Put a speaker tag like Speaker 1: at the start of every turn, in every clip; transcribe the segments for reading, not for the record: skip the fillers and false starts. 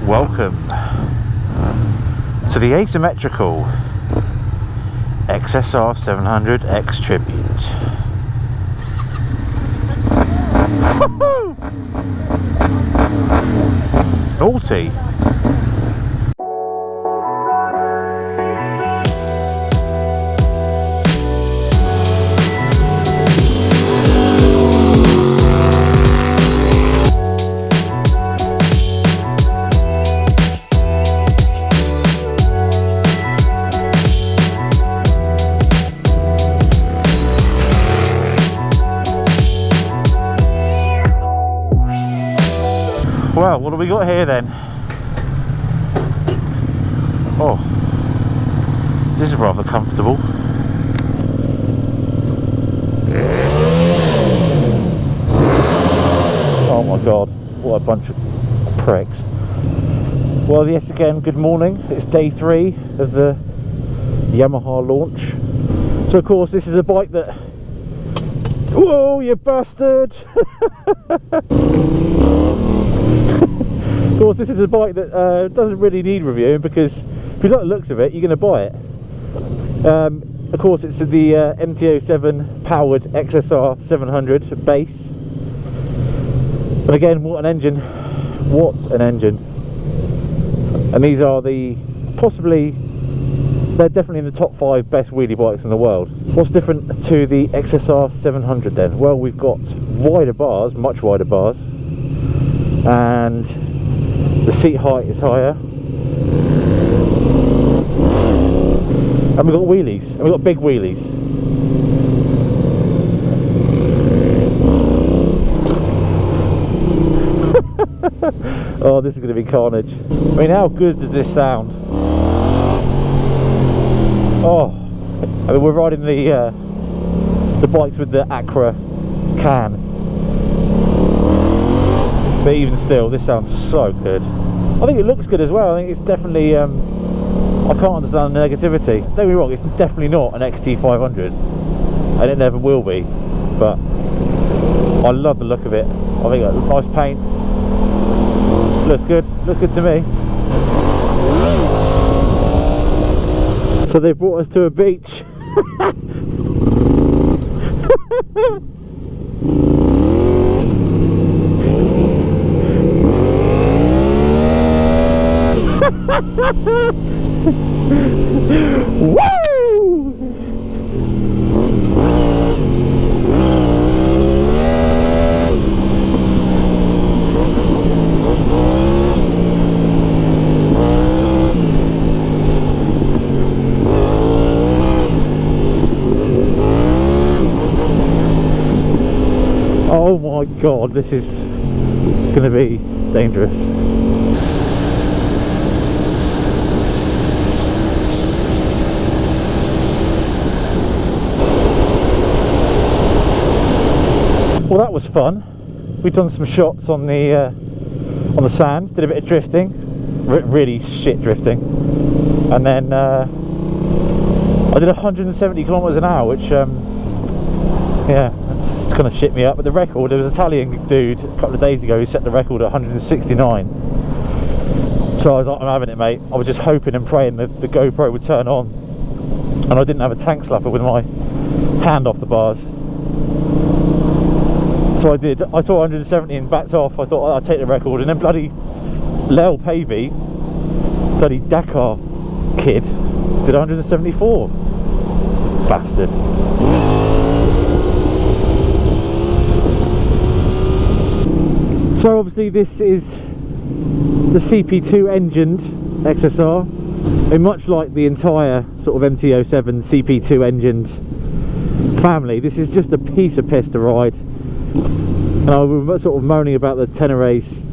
Speaker 1: Welcome to the asymmetrical XSR700 XTribute. Naughty. Well, what do we got here then? Oh, this is rather comfortable. Oh my god, what a bunch of pricks. Well, yes, again, good morning. It's day 3 of the Yamaha launch. So of course this is a bike that... Whoa, you bastard! Of course, this is a bike that doesn't really need reviewing, because if you like the looks of it, you're going to buy it. Of course, it's the MT-07 powered XSR700 base. But again, what an engine! What an engine! And these are they're definitely in the top 5 best wheelie bikes in the world. What's different to the XSR700 then? Well, we've got wider bars, much wider bars, and the seat height is higher, and we've got wheelies, and we've got big wheelies. Oh, this is going to be carnage. I mean, how good does this sound? Oh, I mean, we're riding the bikes with the Acra can, but even still, this sounds so good. I think it looks good as well. I think it's definitely, I can't understand the negativity. Don't get me wrong, it's definitely not an XT500, and it never will be, but I love the look of it. I think it's nice paint, looks good to me. So they brought us to a beach. Woo! Oh my god, this is going to be dangerous. Well, that was fun. We've done some shots on the sand, did a bit of drifting, really shit drifting, and then I did 170 kilometers an hour, which yeah, that's kind of shit me up. But the record, there was an Italian dude a couple of days ago who set the record at 169. So I was like, I'm having it, mate. I was just hoping and praying that the GoPro would turn on, and I didn't have a tank slapper with my hand off the bars. So I did. I saw 170 and backed off. I thought, oh, I'll take the record, and then bloody Lel Pavey, bloody Dakar kid, did 174. Bastard. So obviously this is the CP2 engined XSR, and much like the entire sort of MT-07 CP2 engined family, this is just a piece of piss to ride. And I was sort of moaning about the Tenere's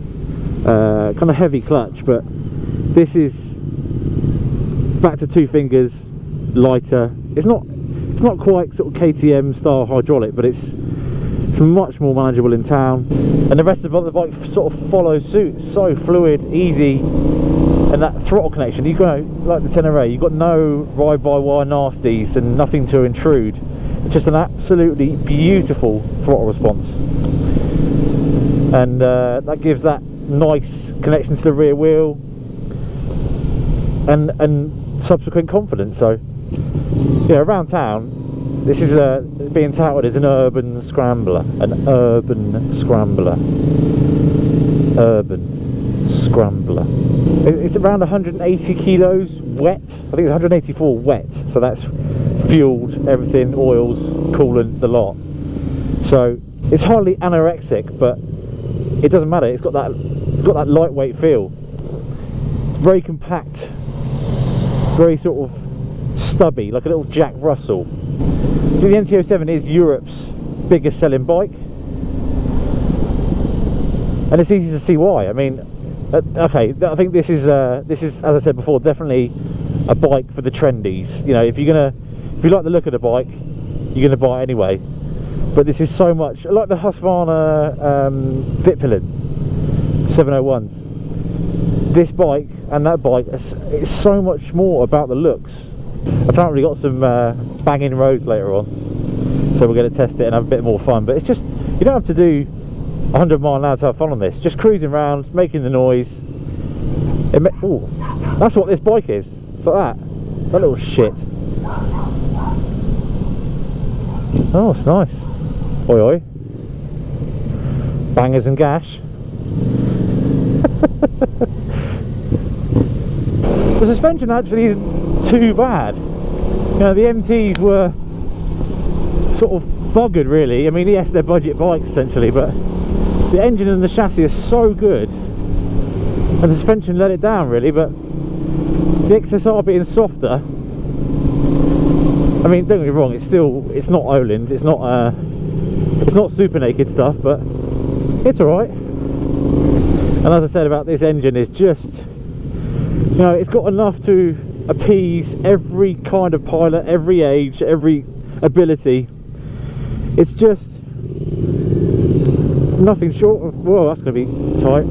Speaker 1: kind of heavy clutch, but this is back to 2 fingers, lighter. It's not quite sort of KTM style hydraulic, but it's much more manageable in town, and the rest of the bike sort of follows suit. It's so fluid, easy, and that throttle connection, you go like the Tenere, you've got no ride-by-wire nasties and nothing to intrude. It's just an absolutely beautiful throttle response, and that gives that nice connection to the rear wheel, and subsequent confidence. So yeah, around town, this is being touted as an urban scrambler. It's around 180 kilos wet. I think it's 184 wet, so that's fueled, everything, oils, coolant, the lot. So it's hardly anorexic, but it doesn't matter. It's got that lightweight feel. It's very compact, very sort of stubby, like a little Jack Russell. I think the MT-07 is Europe's biggest selling bike, and it's easy to see why. I mean, okay, I think this is, as I said before, definitely a bike for the trendies. You know, if you like the look of the bike, you're gonna buy it anyway. But this is so much like the Husqvarna Vitpillen 701s. This bike and that bike, it's so much more about the looks. Apparently got some banging roads later on, so we're going to test it and have a bit more fun. But it's just, you don't have to do 100 mile an hour to have fun on this. Just cruising around, making the noise. Ooh, that's what this bike is. It's like that little shit. Oh, it's nice. Oi oi. Bangers and gash. The suspension actually isn't too bad. You know, the MTs were sort of buggered really. I mean, yes, they're budget bikes essentially, but the engine and the chassis are so good, and the suspension let it down really. But the XSR being softer, I mean, don't get me wrong, it's not Öhlins, it's not super naked stuff, but it's alright. And as I said about this engine, is just, you know, it's got enough to appease every kind of pilot, every age, every ability. It's just nothing short of, whoa, that's going to be tight.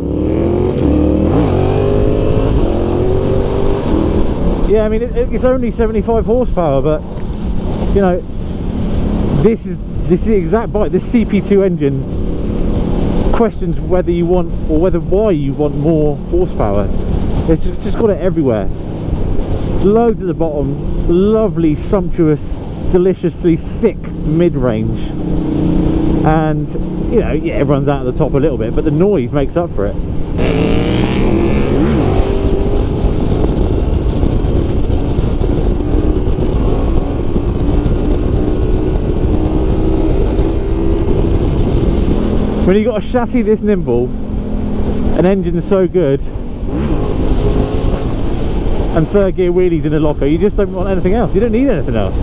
Speaker 1: Yeah, I mean, it's only 75 horsepower, but you know, this is the exact bike. This CP2 engine questions whether you want, or why you want more horsepower. It's just got it everywhere. Loads at the bottom, lovely, sumptuous, deliciously thick mid-range, and you know, yeah, it runs out at the top a little bit, but the noise makes up for it. When you've got a chassis this nimble, an engine so good, and third gear wheelies in the locker, you just don't want anything else. You don't need anything else.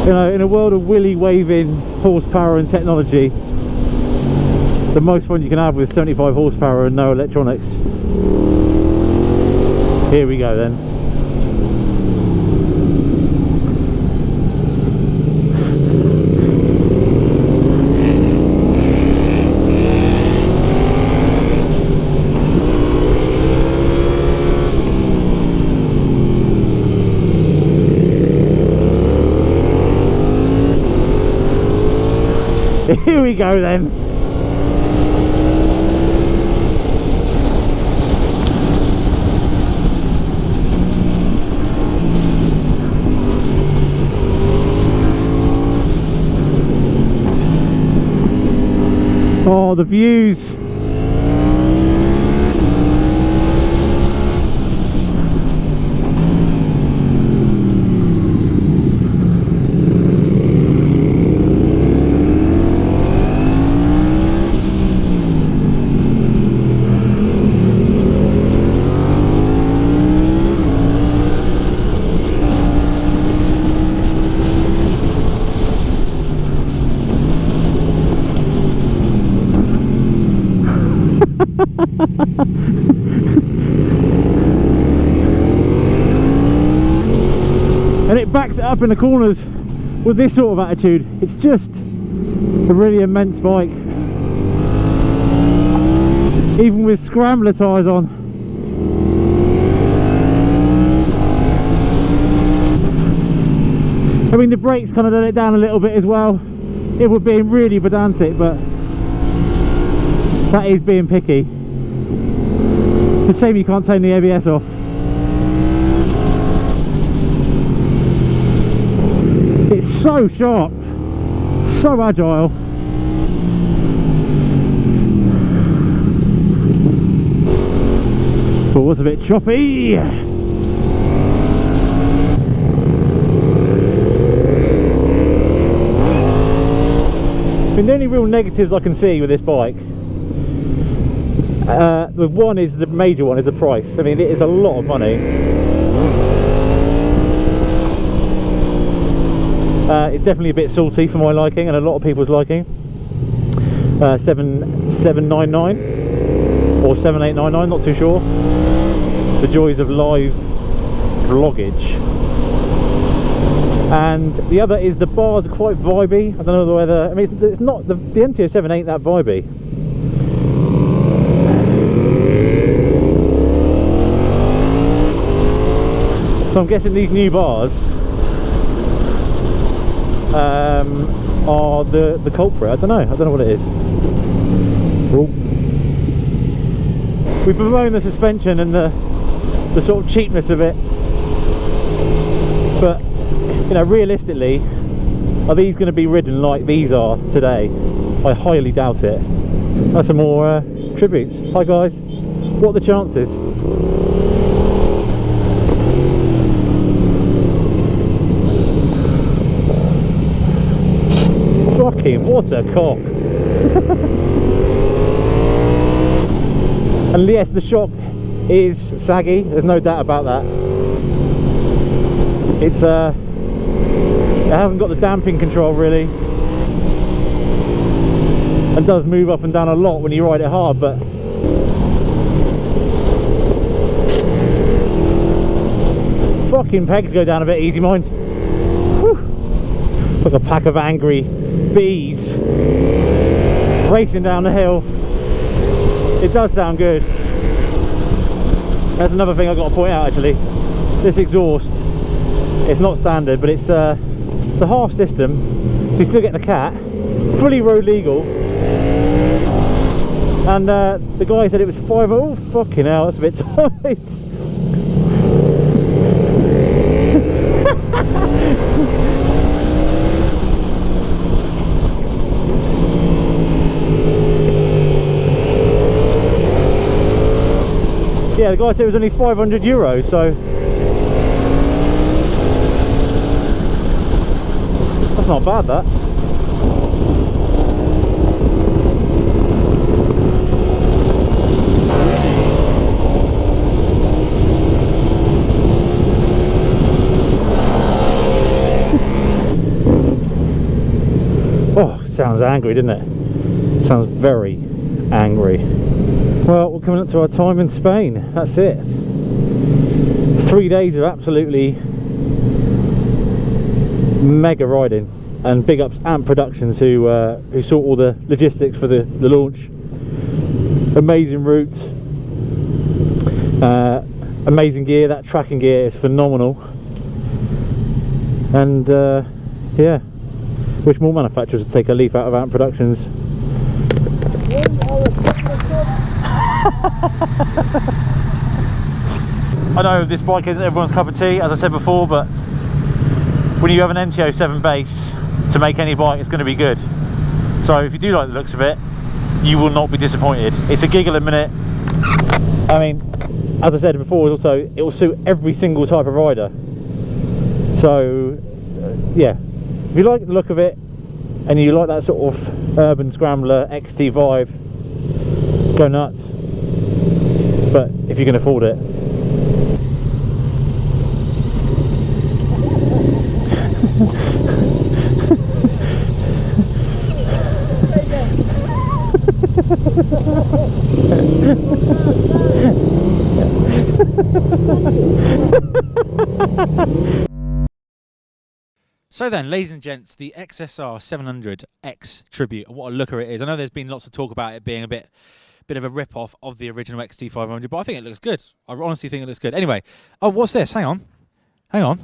Speaker 1: You know, in a world of wheelie waving horsepower and technology, the most fun you can have with 75 horsepower and no electronics. Here we go then. Here we go then. Oh, the views. And it backs it up in the corners with this sort of attitude. It's just a really immense bike, even with scrambler tyres on. I mean, the brakes kind of let it down a little bit as well. It would be really pedantic, but that is being picky. It's a shame you can't turn the ABS off. It's so sharp, so agile. But it was a bit choppy. I mean, the only real negatives I can see with this bike, the one is the major one is the price. I mean, it is a lot of money. It's definitely a bit salty for my liking and a lot of people's liking. 799 or 7899, not too sure. The joys of live vloggage. And the other is the bars are quite vibey. I don't know whether, I mean, it's not, the MT-07 ain't that vibey. So I'm guessing these new bars are the culprit. I don't know what it is. Ooh. We bemoan the suspension and the sort of cheapness of it, but you know, realistically, are these going to be ridden like these are today? I highly doubt it. That's some more tributes. Hi guys, what are the chances? Fucking what a cock. And yes, the shock is saggy, there's no doubt about that. It's it hasn't got the damping control really, and does move up and down a lot when you ride it hard, but fucking pegs go down a bit easy, mind. Whew. Like a pack of angry bees racing down the hill. It does sound good. That's another thing I've got to point out actually. This exhaust, it's not standard, but it's a half system, so you still get the cat, fully road legal. And the guy said it was 5. Oh fucking hell, that's a bit tight. Yeah, the guy said it was only €500, so that's not bad, that. Oh, sounds angry, doesn't it? Sounds very angry. Well, we're coming up to our time in Spain. That's it. 3 days of absolutely mega riding, and big ups Amp Productions who sort all the logistics for the launch. Amazing routes, amazing gear. That tracking gear is phenomenal, and yeah, wish more manufacturers would take a leaf out of Amp Productions. I know this bike isn't everyone's cup of tea, as I said before, but when you have an MT-07 base to make any bike, it's going to be good. So if you do like the looks of it, you will not be disappointed. It's a giggle a minute. I mean, as I said before, also it will suit every single type of rider. So yeah, if you like the look of it and you like that sort of urban scrambler XT vibe, go nuts. But if you can afford it.
Speaker 2: So then, ladies and gents, the XSR700 XTribute, and what a looker it is. I know there's been lots of talk about it being a bit of a rip-off of the original XT500, but I think it looks good. I honestly think it looks good. Anyway, oh, what's this? Hang on.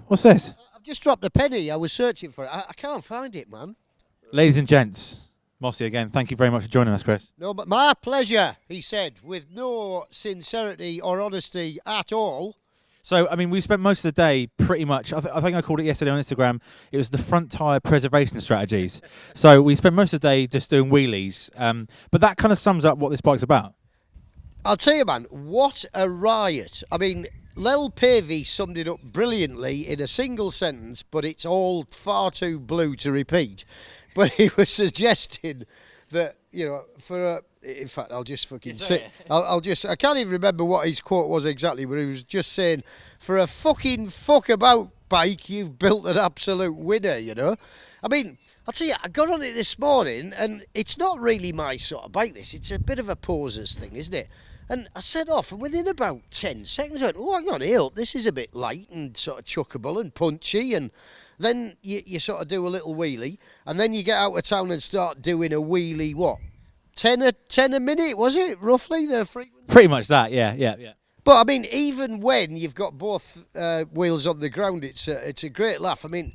Speaker 2: What's this?
Speaker 3: I've just dropped a penny. I was searching for it. I can't find it, man.
Speaker 2: Ladies and gents, Mossy again, thank you very much for joining us, Chris.
Speaker 3: No, but my pleasure, he said, with no sincerity or honesty at all.
Speaker 2: So, I mean, we spent most of the day pretty much, I think I called it yesterday on Instagram, it was the front tyre preservation strategies. So we spent most of the day just doing wheelies. But that kind of sums up what this bike's about.
Speaker 3: I'll tell you, man, what a riot. I mean, Lel Pavey summed it up brilliantly in a single sentence, but it's all far too blue to repeat. But he was suggesting that, you know, in fact, I'll just fucking say, I can't even remember what his quote was exactly, but he was just saying, for a fucking fuck-about bike, you've built an absolute winner, you know? I mean, I'll tell you, I got on it this morning, and it's not really my sort of bike, this. It's a bit of a poser's thing, isn't it? And I set off, and within about 10 seconds, I went, oh, hang on, here, this is a bit light and sort of chuckable and punchy, and then you sort of do a little wheelie, and then you get out of town and start doing a wheelie, what? 10 a minute, was it, roughly, the frequency?
Speaker 2: Pretty much that, yeah.
Speaker 3: But, I mean, even when you've got both wheels on the ground, it's a great laugh. I mean,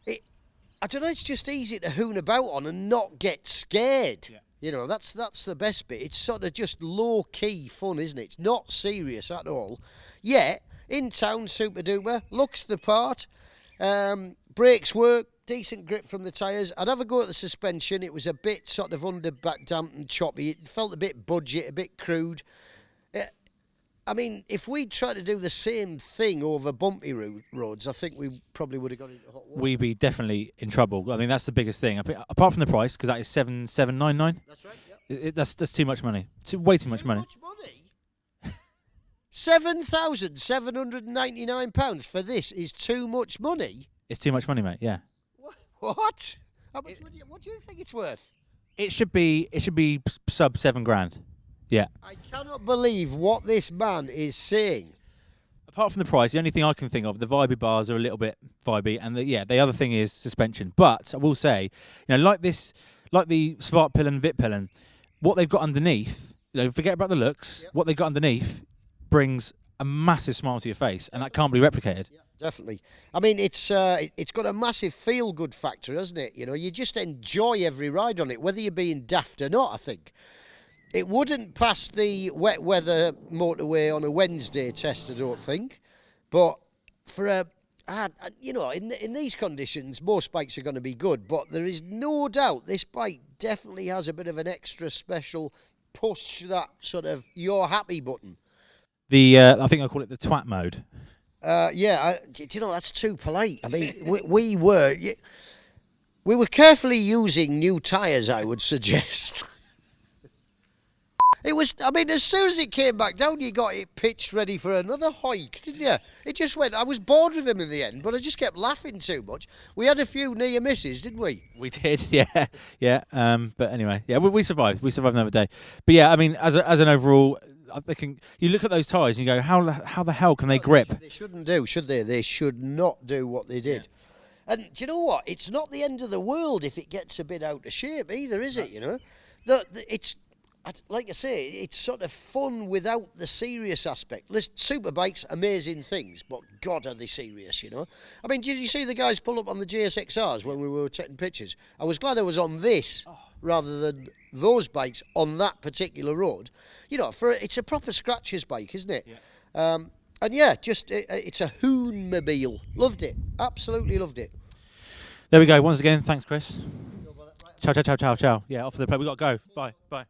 Speaker 3: I don't know, it's just easy to hoon about on and not get scared. Yeah. You know, that's the best bit. It's sort of just low-key fun, isn't it? It's not serious at all. Yet, in town, super duper, looks the part, brakes work, decent grip from the tyres. I'd have a go at the suspension. It was a bit sort of under-back damped and choppy. It felt a bit budget, a bit crude. I mean, if we'd tried to do the same thing over bumpy roads, I think we probably would have got into hot water.
Speaker 2: We'd be definitely in trouble. I mean, that's the biggest thing. Apart from the price, because that is $7,799.
Speaker 3: That's right, yeah.
Speaker 2: That's too much money. Way too much money.
Speaker 3: Too much money? £7,799 for this is too much money?
Speaker 2: It's too much money, mate, yeah.
Speaker 3: What? How much what do you think it's worth?
Speaker 2: It should be sub $7,000. Yeah.
Speaker 3: I cannot believe what this man is saying.
Speaker 2: Apart from the price, the only thing I can think of, the vibey bars are a little bit vibey, and the other thing is suspension. But I will say, you know, like the Svartpillen, Vitpillen, what they've got underneath, you know, forget about the looks. Yep. What they've got underneath brings a massive smile to your face, and that can't be replicated.
Speaker 3: Yeah, definitely. I mean, it's got a massive feel-good factor, hasn't it? You know, you just enjoy every ride on it, whether you're being daft or not, I think. It wouldn't pass the wet weather motorway on a Wednesday test, I don't think. But for you know, in these conditions, most bikes are going to be good. But there is no doubt this bike definitely has a bit of an extra special push, that sort of you're happy button.
Speaker 2: I think I call it the twat mode.
Speaker 3: Yeah, do you know, that's too polite. I mean, we were carefully using new tyres, I would suggest. It was, I mean, as soon as it came back down, you got it pitched ready for another hike, didn't you? It just went, I was bored with them in the end, but I just kept laughing too much. We had a few near misses, didn't we?
Speaker 2: We did, yeah. But anyway, yeah, we survived. We survived another day. But yeah, I mean, as an overall, you look at those tyres and you go, how the hell can they grip?
Speaker 3: They shouldn't do, should they? They should not do what they did. Yeah. And do you know what? It's not the end of the world if it gets a bit out of shape either, is it? You know, it's. Like I say, it's sort of fun without the serious aspect. Listen, superbikes, amazing things, but God, are they serious, you know? I mean, did you see the guys pull up on the GSXRs when we were taking pictures? I was glad I was on this rather than those bikes on that particular road. You know, it's a proper scratcher's bike, isn't it? Yeah. And yeah, just it's a hoon-mobile. Loved it. Absolutely loved it.
Speaker 2: There we go. Once again, thanks, Chris. Ciao. Yeah, off the play. We got to go. Bye.